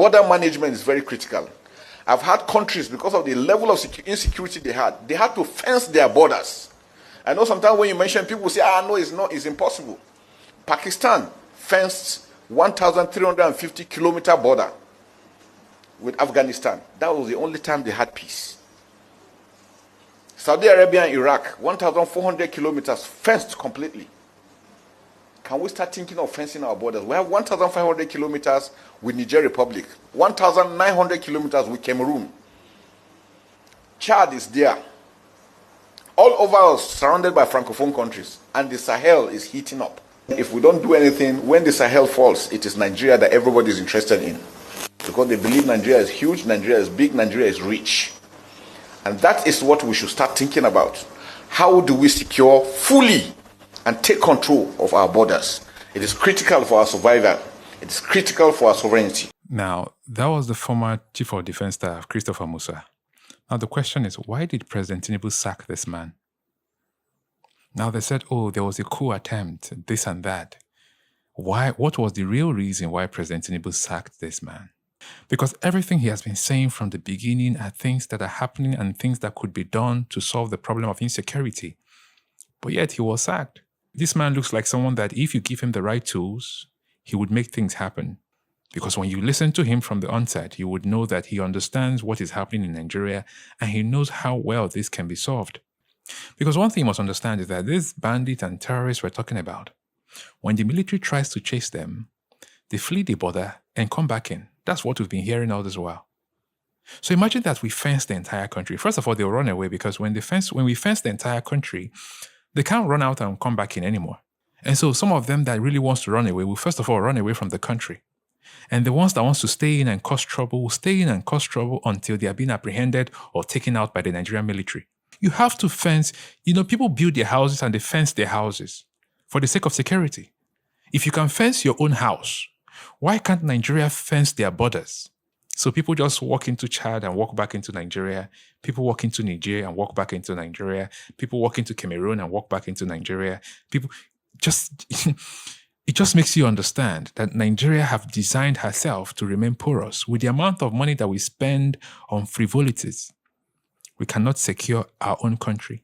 border management is very critical. I've had countries, because of the level of insecurity they had to fence their borders. I know sometimes when you mention, people say, no, it's impossible. Pakistan fenced 1,350 kilometer border with Afghanistan. That was the only time they had peace. Saudi Arabia and Iraq, 1,400 kilometers fenced completely. Can we start thinking of fencing our borders? We have 1,500 kilometers with Niger Republic, 1,900 kilometers with Cameroon. Chad is there. All over us, surrounded by Francophone countries, and the Sahel is heating up. If we don't do anything, when the Sahel falls, it is Nigeria that everybody is interested in. Because they believe Nigeria is huge, Nigeria is big, Nigeria is rich. And that is what we should start thinking about. How do we secure fully and take control of our borders? It is critical for our survival. It is critical for our sovereignty. Now, that was the former Chief of Defense Staff, Christopher Musa. Now, the question is, why did President Tinubu sack this man? Now, they said, there was a coup attempt, this and that. Why? What was the real reason why President Tinubu sacked this man? Because everything he has been saying from the beginning are things that are happening and things that could be done to solve the problem of insecurity. But yet he was sacked. This man looks like someone that if you give him the right tools, he would make things happen. Because when you listen to him from the onset, you would know that he understands what is happening in Nigeria and he knows how well this can be solved. Because one thing you must understand is that these bandits and terrorists we're talking about, when the military tries to chase them, they flee the border and come back in. That's what we've been hearing all this while. So imagine that we fence the entire country. First of all, they'll run away because when we fence the entire country, they can't run out and come back in anymore. And so some of them that really wants to run away will first of all run away from the country. And the ones that wants to stay in and cause trouble will stay in and cause trouble until they are being apprehended or taken out by the Nigerian military. You have to fence. People build their houses and they fence their houses for the sake of security. If you can fence your own house, why can't Nigeria fence their borders? So people just walk into Chad and walk back into Nigeria. People walk into Niger and walk back into Nigeria. People walk into Cameroon and walk back into Nigeria. It just makes you understand that Nigeria have designed herself to remain porous. With the amount of money that we spend on frivolities, we cannot secure our own country.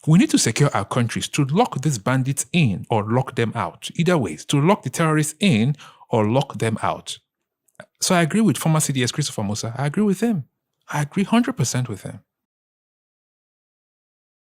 We need to secure our countries to lock these bandits in or lock them out. Either ways, to lock the terrorists in or lock them out. So I agree with former CDS Christopher Musa. I agree with him. I agree 100% with him.